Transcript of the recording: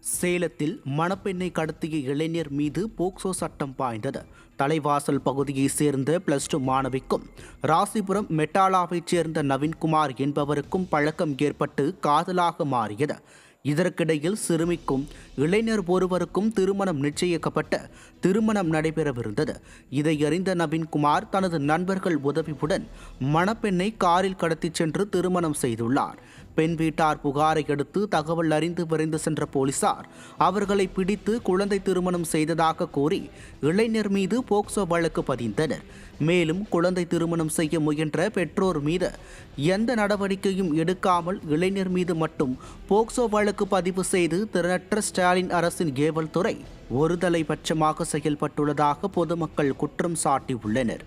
சேலத்தில் மணப்பெண்ணை கடத்திய இளைஞர் மீது போக்சோ சட்டம் பாய்ந்தது. தலைவாசல் பகுதியைச் சேர்ந்த +2 மாணவிக்கும் ராசிபுரம் மெட்டாலாவைச் சேர்ந்த நவீன்குமார் என்பவருக்கும் பழக்கம் ஏற்பட்டு காதலாக மாறியது. இதற்கிடையில் சிறுமிக்கும் இளைஞர் ஒருவருக்கும் திருமணம் நிச்சயிக்கப்பட்டு திருமணம் நடைபெறவிருந்தது. இதை அறிந்த நவீன்குமார் தனது நண்பர்கள் உதவியுடன் மணப்பெண்ணை காரில் கடத்திச் சென்று திருமணம் செய்துள்ளார். பெண் வீட்டார் புகாரை அடுத்து தகவல் அறிந்து விரைந்து சென்ற போலீசார் அவர்களை பிடித்து குழந்தை திருமணம் செய்ததாக கூறி இளைஞர் மீது போக்சோ வழக்கு பதிந்தனர். மேலும் குழந்தை திருமணம் செய்ய முயன்ற பெற்றோர் மீது எந்த நடவடிக்கையும் எடுக்காமல் இளைஞர் மீது மட்டும் போக்சோ வழக்கு பதிவு செய்து திறனற்ற ஸ்டாலின் அரசின் ஏவல் துறை ஒருதலை பட்சமாக செயல்பட்டுள்ளதாக பொதுமக்கள் குற்றம் சாட்டியுள்ளனர்.